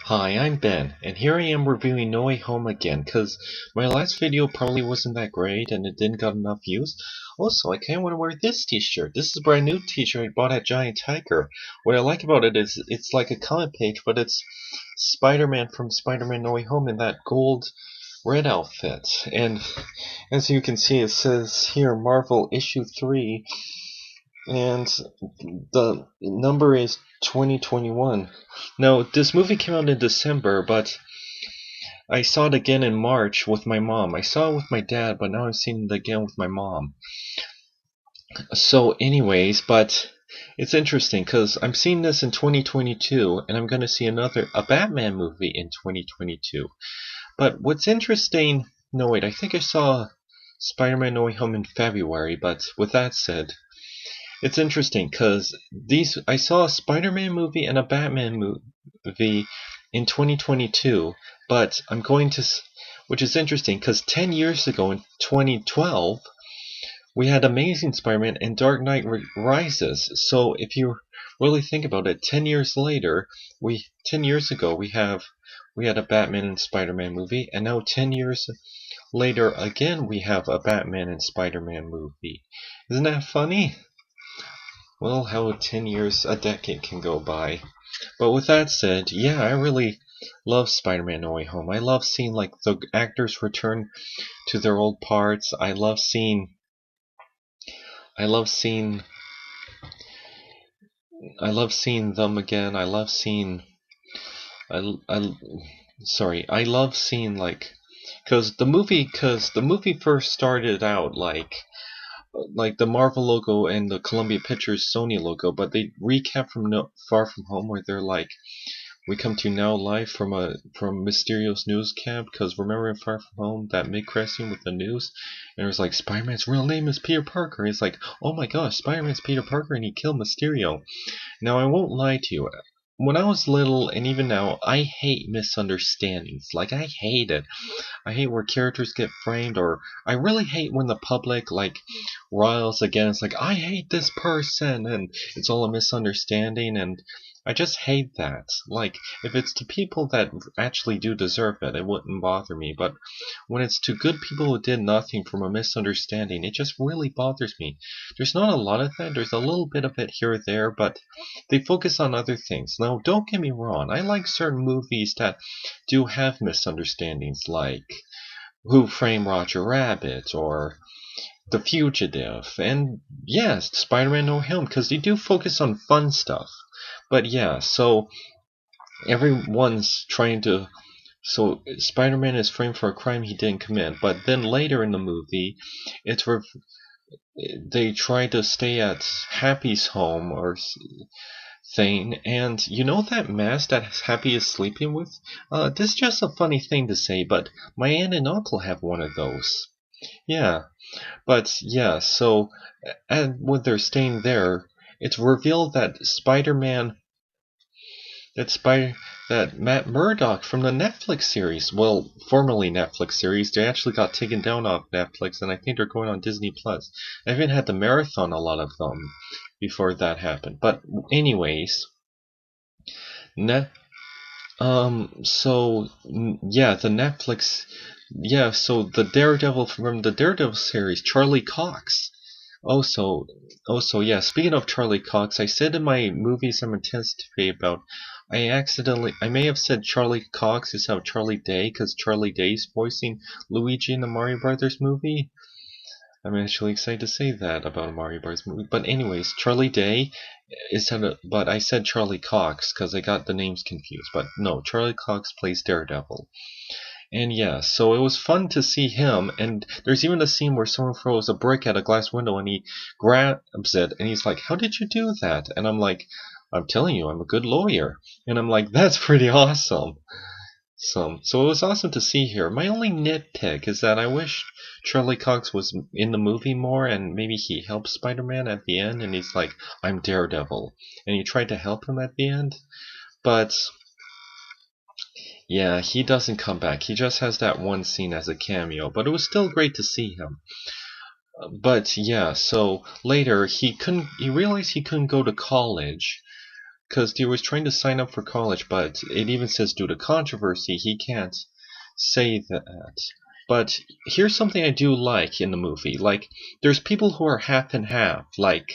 Hi, I'm Ben, and here I am reviewing No Way Home again, cause my last video probably wasn't that great and it didn't got enough views. Also, I kinda wanna wear this t-shirt. This is a brand new t-shirt I bought at Giant Tiger. What I like about it is it's like a comic page, but it's Spider-Man from Spider-Man No Way Home in that gold red outfit. And as you can see, it says here Marvel issue 3, and the number is 2021. Now, this movie came out in December, but I saw it again in March with my mom. I saw it with my dad, but now I've seen it again with my mom. So, anyways, but it's interesting because I'm seeing this in 2022, and I'm going to see a Batman movie in 2022. But what's interesting, no wait, I think I saw Spider-Man No Way Home in February, but with that said, it's interesting because I saw a Spider-Man movie and a Batman movie in 2022, but which is interesting because 10 years ago in 2012, we had Amazing Spider-Man and Dark Knight Rises. So if you really think about it, 10 years later, 10 years ago we had a Batman and Spider-Man movie, and now 10 years later again we have a Batman and Spider-Man movie. Isn't that funny? Well, how 10 years, a decade can go by. But with that said, yeah, I really love Spider-Man No Way Home. I love seeing like the actors return to their old parts. I love seeing them again. I love seeing like because the movie first started out like the Marvel logo and the Columbia Pictures Sony logo, but they recap from Far From Home where they're like, we come to you now live from Mysterio's news camp, because remember in Far From Home that mid-credit scene with the news, and it was like Spider-Man's real name is Peter Parker. It's like, oh my gosh, Spider-Man's Peter Parker and he killed Mysterio. Now I won't lie to you. When I was little, and even now, I hate misunderstandings. Like, I hate it. I hate where characters get framed, or I really hate when the public, like, riles against, like, I hate this person, and it's all a misunderstanding, and I just hate that. Like, if it's to people that actually do deserve it, it wouldn't bother me, but when it's to good people who did nothing from a misunderstanding, it just really bothers me. There's not a lot of that, there's a little bit of it here or there, but they focus on other things. Now, don't get me wrong, I like certain movies that do have misunderstandings, like Who Framed Roger Rabbit, or The Fugitive, and yes, Spider-Man No Home, because they do focus on fun stuff. But yeah, so everyone's trying to. So Spider-Man is framed for a crime he didn't commit, but then later in the movie, they try to stay at Happy's home or thing, and you know that mask that Happy is sleeping with? This is just a funny thing to say, but my aunt and uncle have one of those. Yeah, but yeah, so and when they're staying there, it's revealed that that Matt Murdock from the Netflix series, well, formerly Netflix series, they actually got taken down off Netflix, and I think they're going on Disney Plus. I even had to marathon a lot of them before that happened. But anyways, net yeah, the Netflix, yeah, so the Daredevil from the Daredevil series, Charlie Cox. Also, yeah, speaking of Charlie Cox, I said in my movies I'm anticipating about, I may have said Charlie Cox instead of Charlie Day, because Charlie Day's voicing Luigi in the Mario Brothers movie. I'm actually excited to say that about a Mario Bros. Movie. But anyways, Charlie Day but I said Charlie Cox because I got the names confused. But no, Charlie Cox plays Daredevil. And yeah, so it was fun to see him, and there's even a scene where someone throws a brick at a glass window and he grabs it and he's like, how did you do that? And I'm like, I'm telling you, I'm a good lawyer. And I'm like, that's pretty awesome. So it was awesome to see here. My only nitpick is that I wish Charlie Cox was in the movie more, and maybe he helped Spider-Man at the end, and he's like, I'm Daredevil. And he tried to help him at the end, but yeah, he doesn't come back. He just has that one scene as a cameo, but it was still great to see him. But yeah, so later he realized he couldn't go to college because he was trying to sign up for college, but it even says due to controversy he can't say that. But here's something I do like in the movie. Like, there's people who are half and half. Like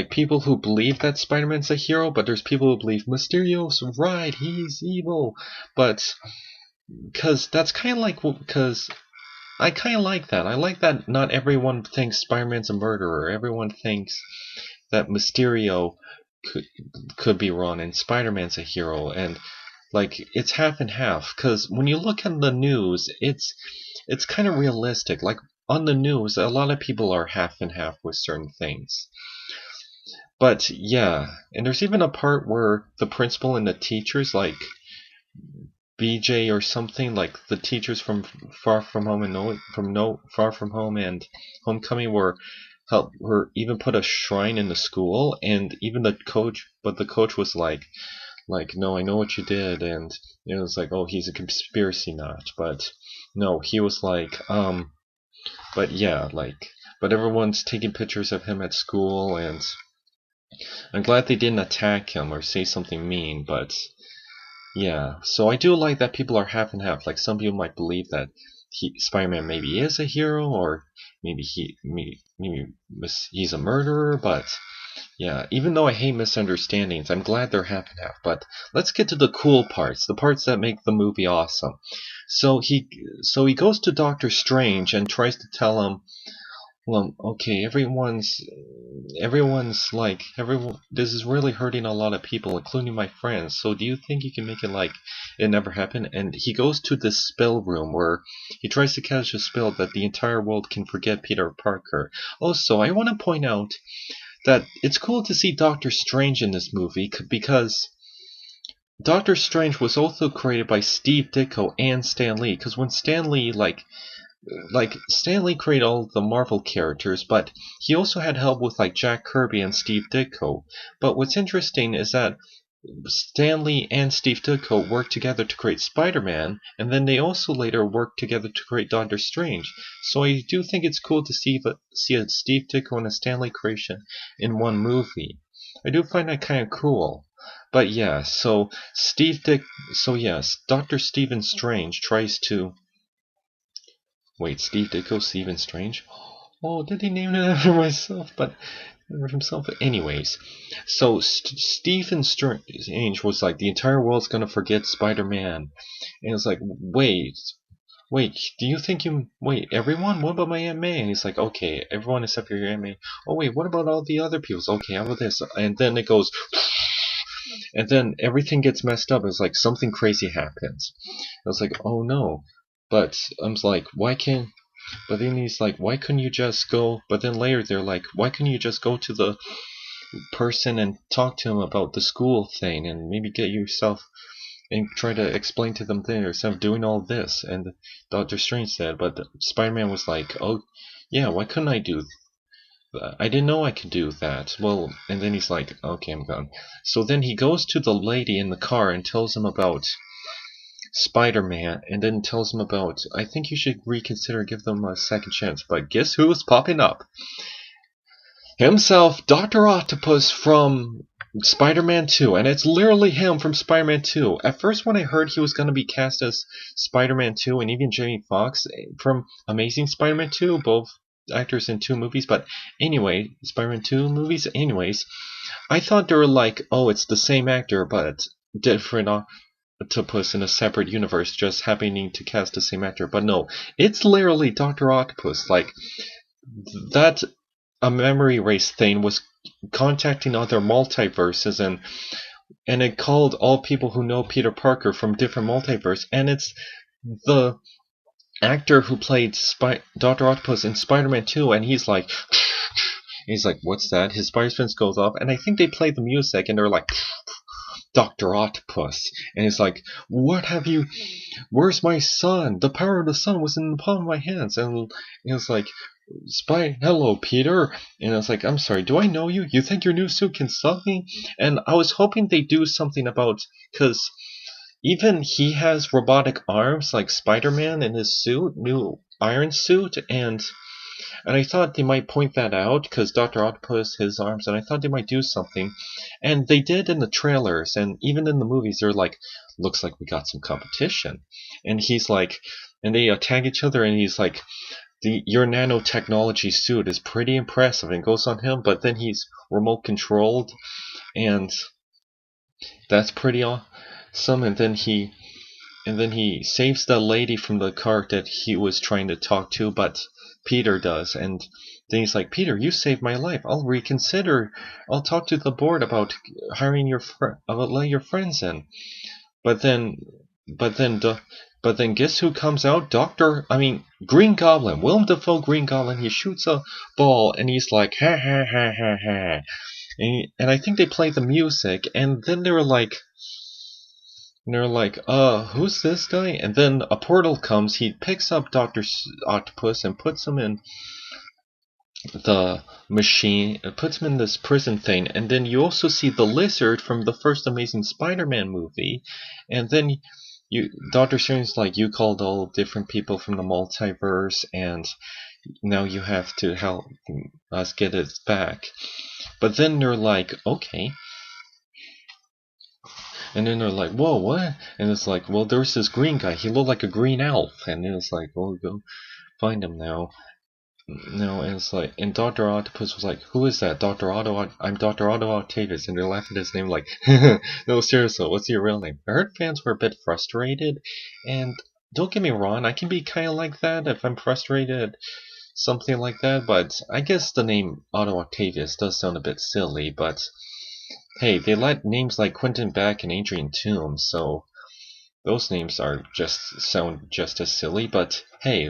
people who believe that Spider-Man's a hero, but there's people who believe Mysterio's right, he's evil. But because that's kind of like, because I kind of like that. I like that not everyone thinks Spider-Man's a murderer. Everyone thinks that Mysterio could could be wrong and Spider-Man's a hero, and like it's half and half. Because when you look at the news, it's kind of realistic. Like on the news, a lot of people are half and half with certain things. But yeah, and there's even a part where the principal and the teachers, like BJ or something, like the teachers from Far From Home and Far From Home and Homecoming, were even put a shrine in the school, and even the coach, but the coach was like no, I know what you did, and it was like, oh, he's a conspiracy nut, but no, he was like, but yeah, like, but everyone's taking pictures of him at school, and I'm glad they didn't attack him or say something mean, but yeah, so I do like that people are half and half. Like some people might believe that Spider-Man maybe is a hero, or maybe he's a murderer. But yeah, even though I hate misunderstandings, I'm glad they're half and half. But let's get to the cool parts, the parts that make the movie awesome. So he goes to Doctor Strange and tries to tell him, well, okay, everyone's like, this is really hurting a lot of people, including my friends. So do you think you can make it like it never happened? And he goes to this spell room where he tries to catch a spell that the entire world can forget Peter Parker. Also, I want to point out that it's cool to see Doctor Strange in this movie because Doctor Strange was also created by Steve Ditko and Stan Lee. Because when Stan Lee Stan Lee created all the Marvel characters, but he also had help with like Jack Kirby and Steve Ditko. But what's interesting is that Stan Lee and Steve Ditko worked together to create Spider-Man, and then they also later worked together to create Doctor Strange. So I do think it's cool to see a Steve Ditko and a Stan Lee creation in one movie. I do find that kind of cool. But yeah, yes, Doctor Stephen Strange tries to. Wait, Steve Ditko, Stephen Strange? Oh, did he name it after myself? But himself. Anyways, so Stephen Strange was like, the entire world's gonna forget Spider-Man, and it's like, wait, do you think you wait everyone? What about my Aunt May? And he's like, okay, everyone except for your Aunt May. Oh wait, what about all the other people? Okay, how about this? And then it goes. And then everything gets messed up. It's like something crazy happens. I was like, oh no. But I'm like, why can't. But then he's like, why couldn't you just go. But then later they're like, why couldn't you just go to the person and talk to him about the school thing and maybe get yourself. And try to explain to them there instead of doing all this. And Doctor Strange said, but Spider-Man was like, oh, yeah, why couldn't I do that? I didn't know I could do that. Well, and then he's like, okay, I'm gone. So then he goes to the lady in the car and tells him about Spider-Man, and then tells him about, I think you should reconsider, give them a second chance. But guess who's popping up? Himself, Dr. Octopus from Spider-Man 2, and it's literally him from Spider-Man 2. At first, when I heard he was going to be cast as Spider-Man 2, and even Jamie Foxx from Amazing Spider-Man 2, both actors in 2 movies, but anyway, Spider-Man 2 movies, anyways, I thought they were like, oh, it's the same actor, but different Octopus in a separate universe, just happening to cast the same actor. But no, it's literally Dr. Octopus. Like, that a memory erase thing was contacting other multiverses, and it called all people who know Peter Parker from different multiverses, and it's the actor who played Dr. Octopus in Spider-Man 2, and he's like, what's that? His spider sense goes off, and I think they played the music, and they're like, Dr. Octopus, and he's like, where's my son? The power of the sun was in the palm of my hands, and he was like, hello, Peter. And I was like, I'm sorry, do I know you? You think your new suit can stop me? And I was hoping they do something about, because even he has robotic arms like Spider-Man in his suit, new iron suit, and And I thought they might point that out because Dr. Octopus, his arms, and I thought they might do something. And they did in the trailers, and even in the movies, they're like, looks like we got some competition. And he's like, and they tag each other, and he's like, your nanotechnology suit is pretty impressive, and goes on him, but then he's remote controlled, and that's pretty awesome. And then he saves the lady from the cart that he was trying to talk to, but Peter does. And then he's like, Peter, you saved my life. I'll reconsider. I'll talk to the board about hiring about letting your friends in. But then, but then, but then, guess who comes out? Green Goblin, Willem Dafoe, Green Goblin. He shoots a ball, and he's like, ha ha ha ha ha. And I think they play the music, and then they were like. And they're like, who's this guy? And then a portal comes, he picks up Dr. Octopus and puts him in the machine, puts him in this prison thing, and then you also see the lizard from the first Amazing Spider-Man movie, and then Dr. Strange's like, you called all different people from the multiverse, and now you have to help us get it back. But then they're like, okay. And then they're like, whoa, what? And it's like, well, there's this green guy. He looked like a green elf. And it's like, well, go find him now. No, and it's like, and Dr. Octopus was like, who is that? I'm Dr. Otto Octavius. And they're laughing at his name like, no, seriously, what's your real name? I heard fans were a bit frustrated. And don't get me wrong, I can be kind of like that if I'm frustrated. Something like that. But I guess the name Otto Octavius does sound a bit silly, but... Hey, they let names like Quentin Beck and Adrian Toomes, so those names sound just as silly. But hey,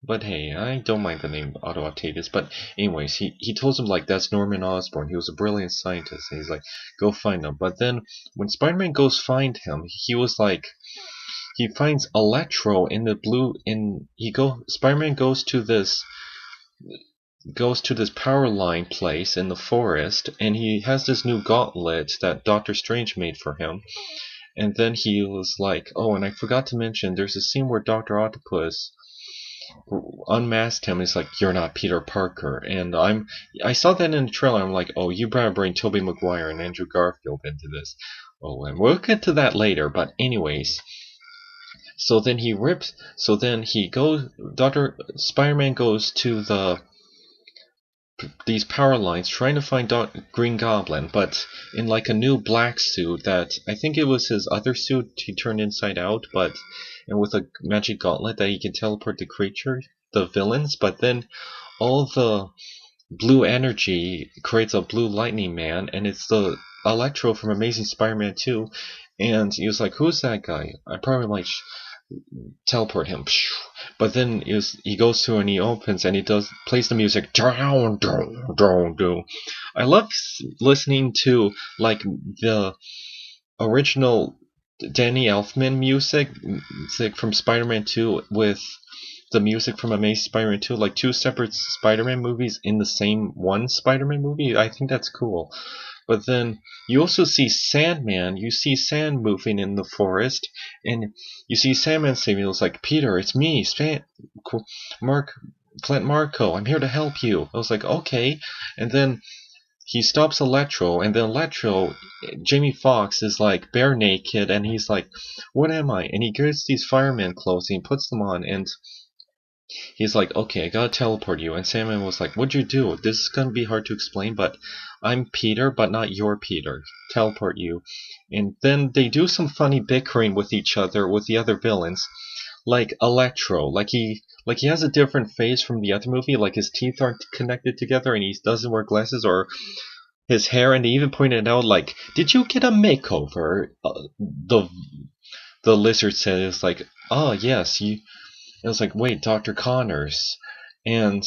but hey, I don't mind the name Otto Octavius. But anyways, he tells him like that's Norman Osborn. He was a brilliant scientist, and he's like, go find him. But then when Spider-Man goes find him, he was like, he finds Electro in the blue. Spider-Man goes to this power line place in the forest, and he has this new gauntlet that Doctor Strange made for him. And then he was like, oh, and I forgot to mention, there's a scene where Dr. Octopus unmasked him. He's like, you're not Peter Parker. And I saw that in the trailer. I'm like, oh, you better bring Tobey Maguire and Andrew Garfield into this. Oh, and we'll get to that later. But anyways, so then Spider-Man goes to these power lines trying to find Green Goblin, but in like a new black suit that I think it was his other suit he turned inside out, and with a magic gauntlet that he can teleport the creatures, the villains, but then all the blue energy creates a blue lightning man, and it's the Electro from Amazing Spider-Man 2, and he was like, who's that guy? I probably might teleport him. But then he goes to and he opens and he plays the music. Down, down, down, down. I love listening to like the original Danny Elfman music from Spider-Man 2 with the music from Amazing Spider-Man 2, like two separate Spider-Man movies in the same one Spider-Man movie. I think that's cool. But then you also see Sandman. You see Sand moving in the forest, and you see Sandman saying, "It's like Peter, it's me, Clint Marco. I'm here to help you." I was like, okay, and then he stops Electro, and then Electro, Jamie Foxx is like bare naked, and he's like, "What am I?" And he gets these fireman clothes, and he puts them on, and he's like, okay, I gotta teleport you. And Sandman was like, what'd you do? This is gonna be hard to explain, but I'm Peter, but not your Peter. Teleport you. And then they do some funny bickering with each other, with the other villains. Like Electro. Like he has a different face from the other movie. Like his teeth aren't connected together and he doesn't wear glasses, or his hair. And they even pointed out, like, did you get a makeover? The lizard said, it's like, oh, yes, you... It was like, wait, Dr. Connors. And,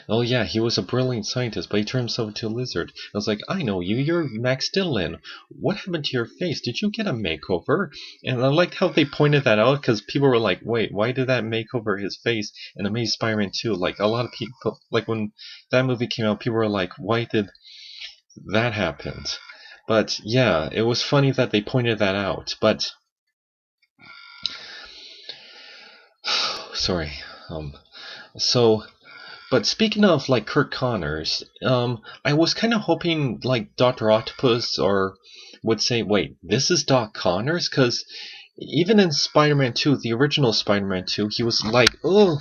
oh yeah, he was a brilliant scientist, but he turned himself into a lizard. I was like, I know you, you're Max Dillon. What happened to your face? Did you get a makeover? And I liked how they pointed that out, because people were like, wait, why did that make over his face in Amazing Spider-Man 2? Like, a lot of people, like, when that movie came out, people were like, why did that happen? But, yeah, it was funny that they pointed that out, but... Sorry. Um, so, but speaking of like Kirk Connors, I was kind of hoping like Doctor Octopus or would say, wait, this is Doc Connors, because even in Spider-Man 2, the original Spider-Man 2, he was like, oh,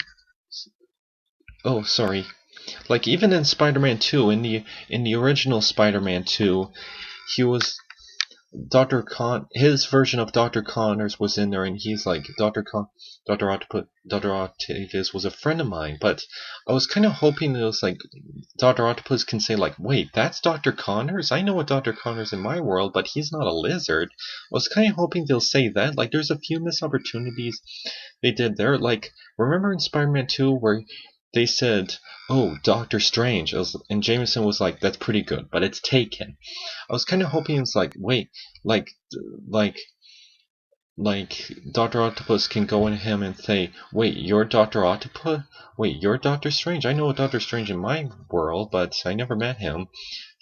sorry. Like even in Spider-Man 2, in the original Spider-Man 2, he was his version of Dr. Connors was in there, and he's like, Dr. Octavius was a friend of mine, but I was kind of hoping it was like Dr. Octopus can say like, wait, that's Dr. Connors? I know a Dr. Connors in my world, but he's not a lizard. I was kind of hoping they'll say that. Like, there's a few missed opportunities they did there. Like, remember in Spider-Man 2 where they said, oh, Doctor Strange, and Jameson was like, that's pretty good, but it's taken. I was kind of hoping it's like, wait, like, like, like Doctor Octopus can go in him and say, wait, you're Doctor Octopus? Wait, you're Doctor Strange? I know a Doctor Strange in my world, but I never met him.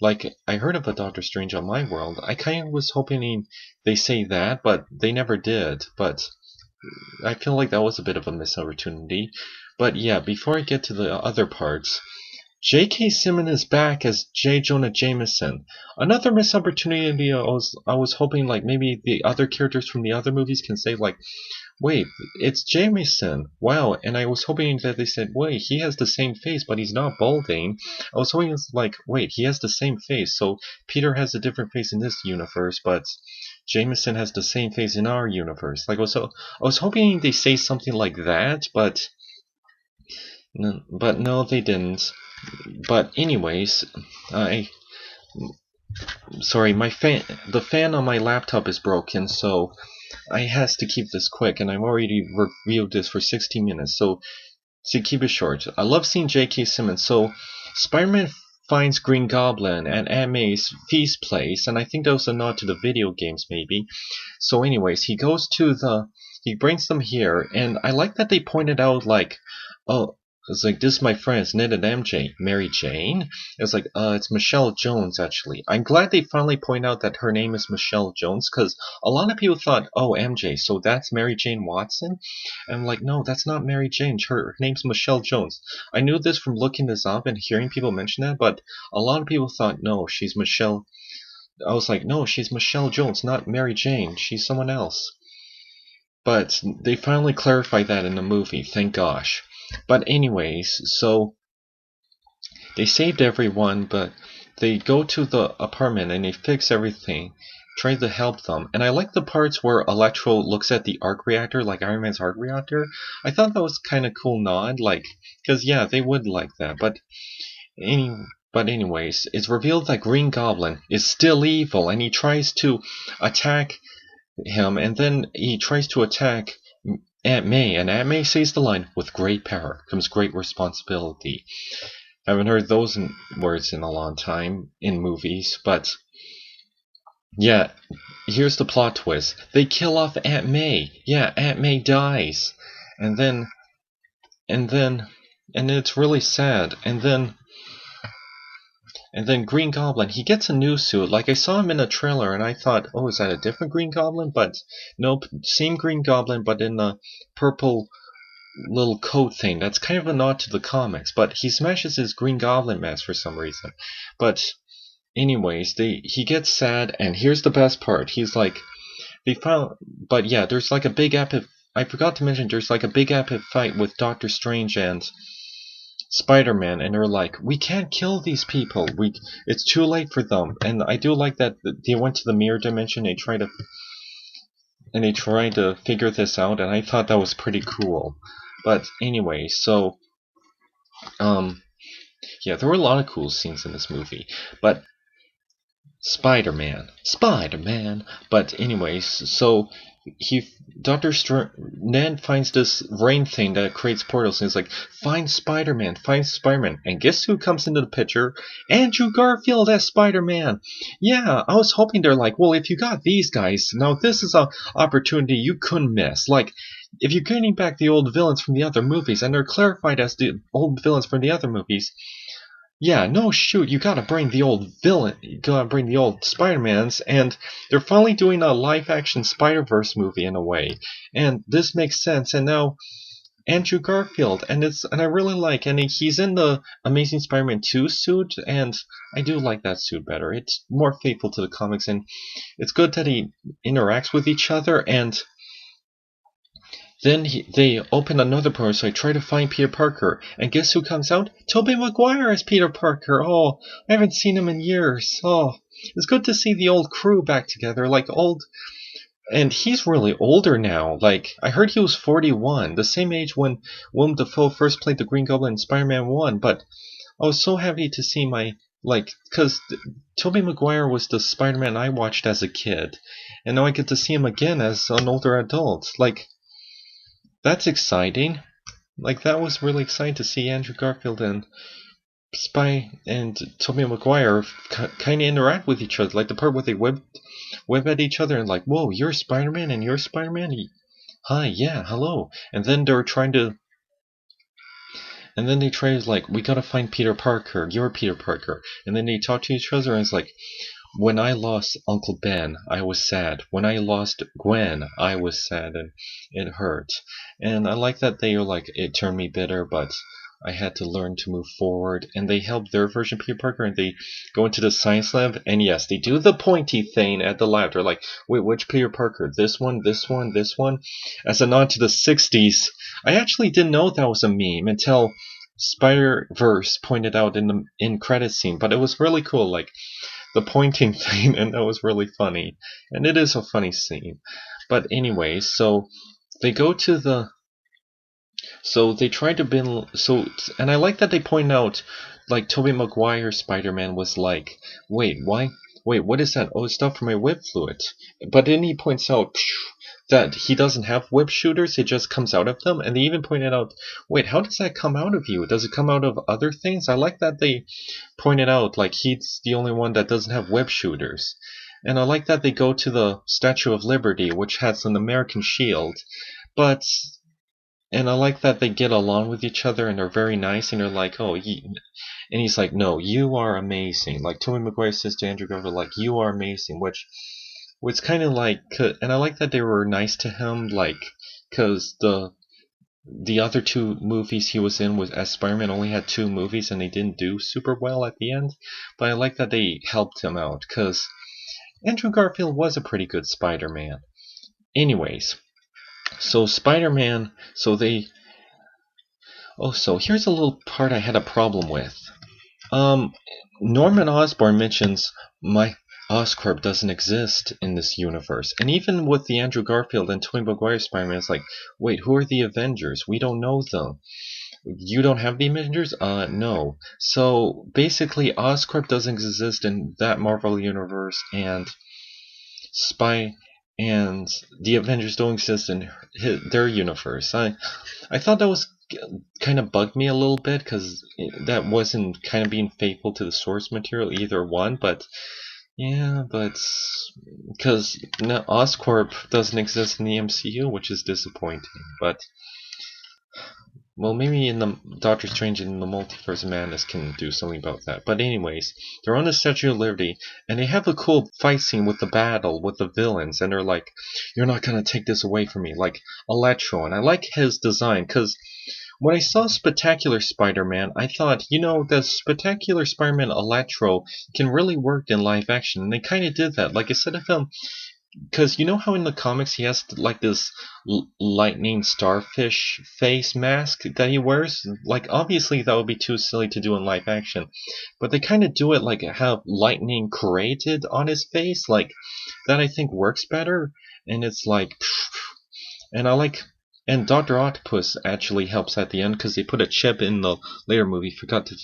Like, I heard of a Doctor Strange on my world. I kind of was hoping they say that, but they never did. But I feel like that was a bit of a missed opportunity. But yeah, before I get to the other parts, J.K. Simmon is back as J. Jonah Jameson. Another missed opportunity. I was hoping like maybe the other characters from the other movies can say like, wait, it's Jameson. Wow, and I was hoping that they said, wait, he has the same face, but he's not balding. I was hoping it's like, wait, he has the same face, so Peter has a different face in this universe, but Jameson has the same face in our universe. Like, I was hoping they say something like that, but no, they didn't. But anyways, I sorry, the fan on my laptop is broken, so I has to keep this quick, and I've already reviewed this for 16 minutes, so to keep it short, I love seeing J.K. Simmons. So Spider-Man finds Green Goblin at Aunt May's feast place, and I think that was a nod to the video games, maybe. So anyways, he brings them here, and I like that they pointed out like, oh, it's like, this is my friends, Ned and MJ. Mary Jane? It's like, it's Michelle Jones, actually. I'm glad they finally point out that her name is Michelle Jones, because a lot of people thought, oh, MJ, so that's Mary Jane Watson? And I'm like, no, that's not Mary Jane. Her name's Michelle Jones. I knew this from looking this up and hearing people mention that, but a lot of people thought, no, she's Michelle. I was like, no, she's Michelle Jones, not Mary Jane. She's someone else. But they finally clarified that in the movie, thank gosh. But anyways, so they saved everyone, but they go to the apartment and they fix everything, try to help them. And I like the parts where Electro looks at the arc reactor, like Iron Man's arc reactor. I thought that was kind of cool nod, like, because yeah, they would like that. But anyways, it's revealed that Green Goblin is still evil, and he tries to attack him, and then he tries to attack Aunt May, and Aunt May says the line, with great power comes great responsibility. I haven't heard those words in a long time in movies, but yeah, here's the plot twist. They kill off Aunt May. Yeah, Aunt May dies. And then, and it's really sad. And then Green Goblin, he gets a new suit. Like, I saw him in a trailer, and I thought, oh, is that a different Green Goblin? But nope, same Green Goblin, but in a purple little coat thing. That's kind of a nod to the comics, but he smashes his Green Goblin mask for some reason. But anyways, he gets sad, and here's the best part. He's like, but yeah, there's like a big epic. I forgot to mention, there's like a big epic fight with Doctor Strange and Spider-Man, and they're like, we can't kill these people. It's too late for them. And I do like that they went to the mirror dimension. They tried to figure this out, and I thought that was pretty cool. But anyway, so yeah, there were a lot of cool scenes in this movie, but Spider-Man. But anyways, so Ned finds this rain thing that creates portals, and he's like, find Spider-Man, and guess who comes into the picture? Andrew Garfield as Spider-Man. Yeah, I was hoping they're like, well, if you got these guys, now this is an opportunity you couldn't miss. Like, if you're getting back the old villains from the other movies, and they're clarified as the old villains from the other movies, yeah, no, shoot, you gotta bring the old villain, you gotta bring the old Spider-Mans, and they're finally doing a live-action Spider-Verse movie in a way, and this makes sense, and now Andrew Garfield, and I really like, and he's in the Amazing Spider-Man 2 suit, and I do like that suit better. It's more faithful to the comics, and it's good that he interacts with each other, and then they open another portal, so I try to find Peter Parker, and guess who comes out? Tobey Maguire as Peter Parker. Oh, I haven't seen him in years. Oh, it's good to see the old crew back together, like old. And he's really older now. Like, I heard he was 41, the same age when Willem Dafoe first played the Green Goblin in Spider-Man 1, but I was so happy to see because Tobey Maguire was the Spider-Man I watched as a kid, and now I get to see him again as an older adult. Like, that's exciting. Like, that was really exciting to see Andrew Garfield and Tobey Maguire kind of interact with each other. Like, the part where they web at each other and like, whoa, you're Spider-Man and you're Spider-Man? Hi, yeah, hello. And then they try to like, we gotta find Peter Parker, you're Peter Parker. And then they talk to each other and it's like, when I lost Uncle Ben, I was sad. When I lost Gwen, I was sad and it hurt. And I like that they are like, it turned me bitter, but I had to learn to move forward. And they help their version of Peter Parker and they go into the science lab. And yes, they do the pointy thing at the lab. They're like, wait, which Peter Parker? This one, this one, this one? As a nod to the 60s. I actually didn't know that was a meme until Spider-Verse pointed out in the credit scene. But it was really cool. Like, the pointing thing, and that was really funny. And it is a funny scene. But anyway, so they go to the... So they try to bin... And I like that they point out, like, Tobey Maguire's Spider-Man was like, wait, why? Wait, what is that? Oh, it's stuff from my whip fluid. But then he points out that he doesn't have whip shooters, it just comes out of them. And they even pointed out, wait, how does that come out of you? Does it come out of other things? I like that they pointed out, like, he's the only one that doesn't have web shooters. And I like that they go to the Statue of Liberty, which has an American shield. And I like that they get along with each other and are very nice, and they're like, and he's like, no, you are amazing. Like, Tobey Maguire says to Andrew Garfield, like, you are amazing, which kind of like, and I like that they were nice to him, like, because the other two movies he was in as Spider-Man only had 2 movies and they didn't do super well at the end. But I like that they helped him out because Andrew Garfield was a pretty good Spider-Man. Anyways, so Spider-Man, so here's a little part I had a problem with. Norman Osborn mentions my Oscorp doesn't exist in this universe. And even with the Andrew Garfield and Tobey Maguire Spider-Man, it's like, wait, who are the Avengers? We don't know them. You don't have the Avengers? No. So basically, Oscorp doesn't exist in that Marvel universe, and and the Avengers don't exist in their universe. I thought that was kind of bugged me a little bit because that wasn't kind of being faithful to the source material, either one. But yeah, because Oscorp doesn't exist in the MCU, which is disappointing. But well, maybe in the Doctor Strange in the Multiverse of Madness can do something about that. But anyways, they're on the Statue of Liberty, and they have a cool fight scene with the battle with the villains, and they're like, "You're not gonna take this away from me," like Electro. And I like his design because when I saw Spectacular Spider-Man, I thought, the Spectacular Spider-Man Electro can really work in live action, and they kind of did that. Like, instead of him, because you know how in the comics he has like this lightning starfish face mask that he wears? Like, obviously that would be too silly to do in live action, but they kind of do it like have lightning created on his face, like that I think works better, and it's like, and I like. And Dr. Octopus actually helps at the end because they put a chip in the later movie. Forgot to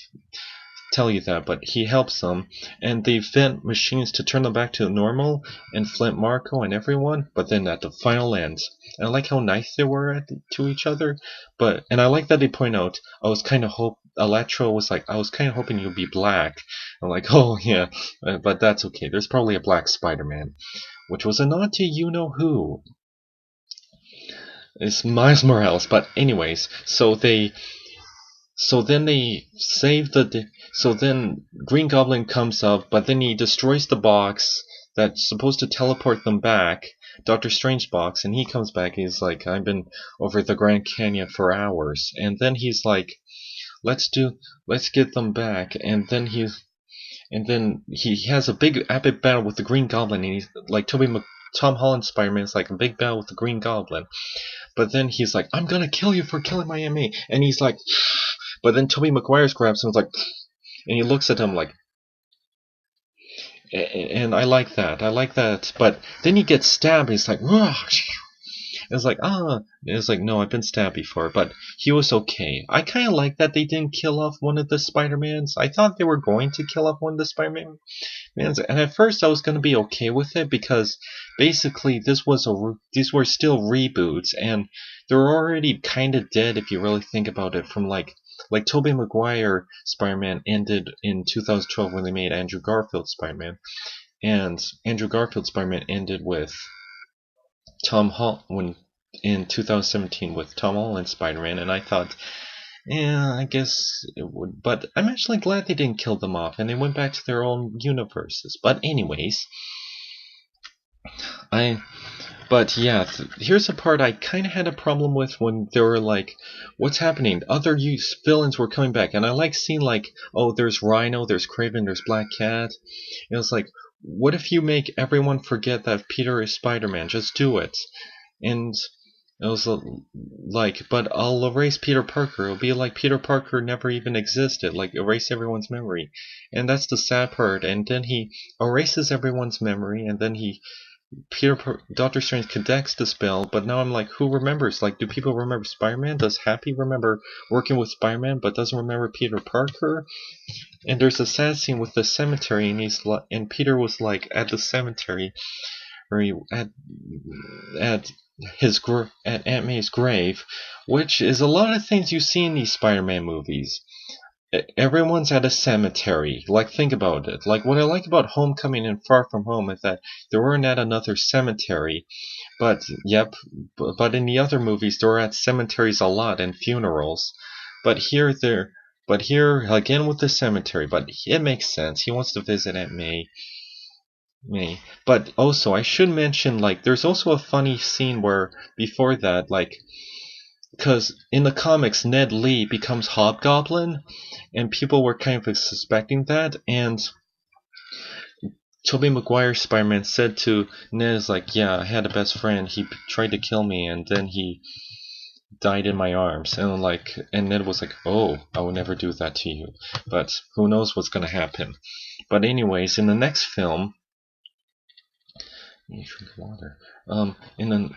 tell you that, but he helps them, and they vent machines to turn them back to normal, and Flint Marco and everyone. But then at the final end, and I like how nice they were to each other. And I like that they point out, Electro was like, I was kind of hoping you'd be black. I'm like, oh yeah, but that's okay. There's probably a black Spider-Man, which was a nod to you know who. It's Miles Morales. But anyways, so then they save so then Green Goblin comes up, but then he destroys the box that's supposed to teleport them back, Doctor Strange box, and he comes back. And he's like, I've been over the Grand Canyon for hours, and then he's like, let's get them back, and then he has a big epic battle with the Green Goblin, and he's like Tom Holland Spider-Man is like a big battle with the Green Goblin, but then he's like, I'm gonna kill you for killing my MA, and he's like, but then Tobey Maguire's grabs him, like, and he looks at him like, and I like that, but then he gets stabbed, he's like, it's like, it's like, no, I've been stabbed before, but he was okay. I kind of like that they didn't kill off one of the Spider-Mans. I thought they were going to kill off one of the Spider-Mans, and at first I was going to be okay with it, because basically these were still reboots, and they're already kind of dead if you really think about it, from like Tobey Maguire Spider-Man ended in 2012 when they made Andrew Garfield Spider-Man, and Andrew Garfield Spider-Man ended with Tom Holland in 2017 with Tom Holland Spider-Man, and I thought, yeah, I guess it would, but I'm actually glad they didn't kill them off, and they went back to their own universes. But anyways, but yeah, here's a part I kind of had a problem with when they were like, what's happening? Other villains were coming back, and I like seeing like, oh, there's Rhino, there's Kraven, there's Black Cat. It was like, what if you make everyone forget that Peter is Spider-Man? Just do it. And it was like, but I'll erase Peter Parker. It'll be like Peter Parker never even existed, like erase everyone's memory. And that's the sad part. And then he erases everyone's memory, and then Doctor Strange connects the spell, but now I'm like, who remembers? Like, do people remember Spider-Man? Does Happy remember working with Spider-Man, but doesn't remember Peter Parker? And there's a sad scene with the cemetery, and Peter was like at the cemetery, or at Aunt May's grave, which is a lot of things you see in these Spider-Man movies. Everyone's at a cemetery. Like, think about it. Like, what I like about Homecoming and Far From Home is that they weren't at another cemetery. But, yep, but in the other movies, they're at cemeteries a lot and funerals. But here, again with the cemetery. But it makes sense. He wants to visit Aunt May. But also, I should mention, like, there's also a funny scene where, before that, like, because in the comics, Ned Lee becomes Hobgoblin, and people were kind of suspecting that, and Tobey Maguire's Spider-Man said to Ned, like, yeah, I had a best friend, he tried to kill me, and then he died in my arms, and Ned was like, oh, I would never do that to you, but who knows what's gonna happen. But anyways, in the next film, you drink water.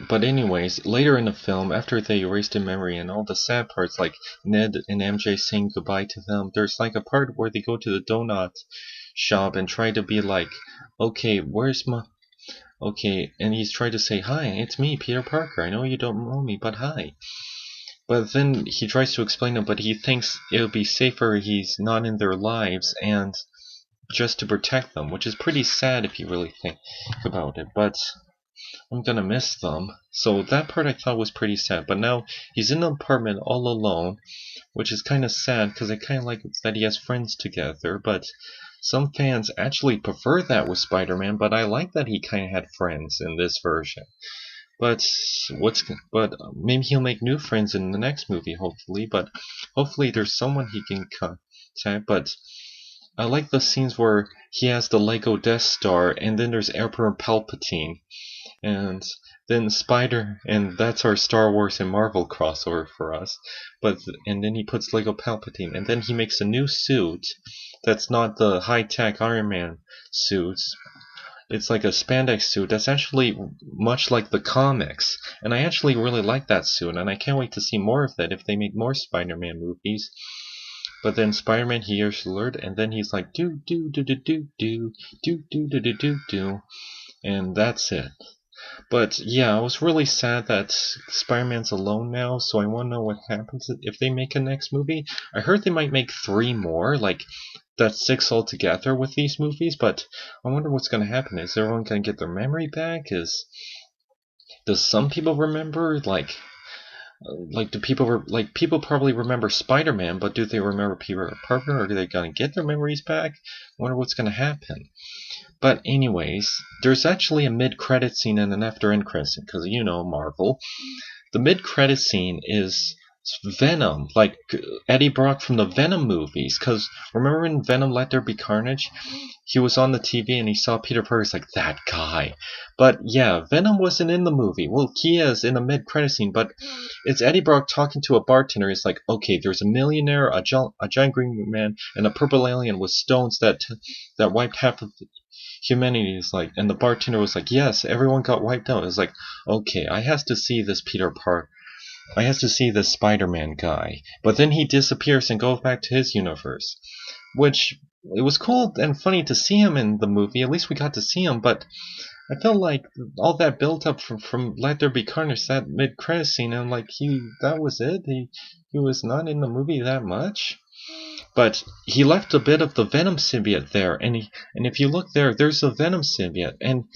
But anyways, later in the film, after they erased the memory and all the sad parts, like Ned and MJ saying goodbye to them, there's like a part where they go to the donut shop and try to be like, okay, and he's trying to say, hi, it's me, Peter Parker. I know you don't know me, but hi. But then he tries to explain it, but he thinks it would be safer he's not in their lives, and just to protect them, which is pretty sad if you really think about it, but I'm gonna miss them. So that part I thought was pretty sad, but now he's in the apartment all alone, which is kind of sad because I kind of like that he has friends together, but some fans actually prefer that with Spider-Man, but I like that he kind of had friends in this version. But maybe he'll make new friends in the next movie, hopefully, but hopefully there's someone he can contact, but I like the scenes where he has the Lego Death Star, and then there's Emperor Palpatine, and then and that's our Star Wars and Marvel crossover for us. And then he puts Lego Palpatine, and then he makes a new suit that's not the high-tech Iron Man suit. It's like a spandex suit that's actually much like the comics, and I actually really like that suit, and I can't wait to see more of that if they make more Spider-Man movies. But then Spider-Man hears the alert, and then he's like, do do do do do do do do do do do do, and that's it. But yeah, I was really sad that Spider-Man's alone now, so I want to know what happens if they make a next movie. I heard they might make 3 more, like that's 6 altogether with these movies, but I wonder what's going to happen. Is everyone going to get their memory back? Does some people remember, do people probably remember Spider-Man, but do they remember Peter Parker, or are they gonna get their memories back? I wonder what's gonna happen. But anyways, there's actually a mid-credit scene and an after-end credit scene, because you know Marvel. The mid-credit scene is Venom, like Eddie Brock from the Venom movies. Because remember in Venom Let There Be Carnage? He was on the TV and he saw Peter Parker's like, that guy. But yeah, Venom wasn't in the movie. Well, he is in a mid-credit scene, but it's Eddie Brock talking to a bartender. He's like, okay, there's a millionaire, a giant green man, and a purple alien with stones that wiped half of humanity. Is like, and the bartender was like, yes, everyone got wiped out. It's like, okay, I have to see this Peter Parker. I have to see this Spider-Man guy. But then he disappears and goes back to his universe. Which, it was cool and funny to see him in the movie. At least we got to see him, but I felt like all that built up from Let There Be Carnage, that mid-credit scene, and like that was it. He was not in the movie that much. But he left a bit of the Venom symbiote there, and if you look there, there's a Venom symbiote, and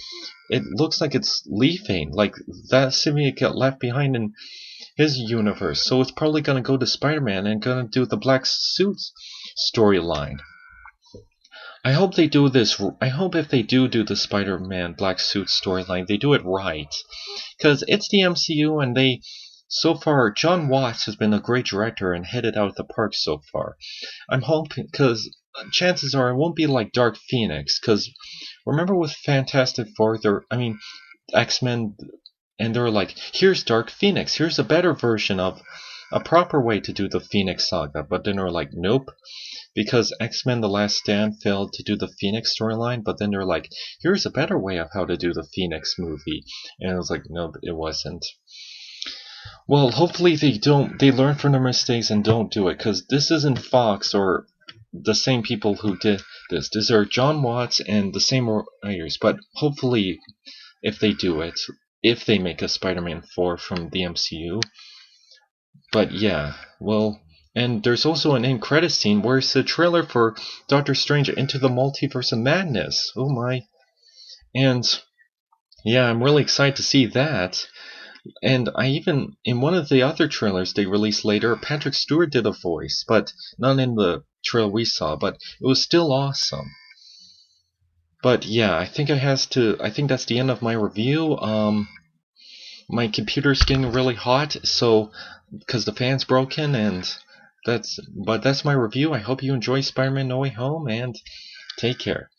it looks like it's leafing. Like that symbiote got left behind in his universe, so it's probably gonna go to Spider-Man and gonna do the Black Suits storyline. I hope they do this. I hope if they do the Spider-Man Black Suit storyline, they do it right, because it's the MCU, and so far John Watts has been a great director and hit it out of the park so far. I'm hoping, because chances are it won't be like Dark Phoenix, because remember with Fantastic Four, X-Men. And they were like, here's Dark Phoenix, here's a better version of a proper way to do the Phoenix saga. But then they were like, nope, because X-Men The Last Stand failed to do the Phoenix storyline. But then they were like, here's a better way of how to do the Phoenix movie. And it was like, nope, it wasn't. Well, hopefully they learn from their mistakes and don't do it, because this isn't Fox or the same people who did this. These are John Watts and the same writers. But hopefully, if they do it, if they make a Spider-Man 4 from the MCU. But yeah, well, and there's also an end credit scene where it's a trailer for Doctor Strange Into the Multiverse of Madness. Oh my. And yeah, I'm really excited to see that. And in one of the other trailers they released later, Patrick Stewart did a voice, but not in the trailer we saw, but it was still awesome. But yeah, I think that's the end of my review. My computer's getting really hot, so because the fan's broken, and that's my review. I hope you enjoy Spider-Man No Way Home, and take care.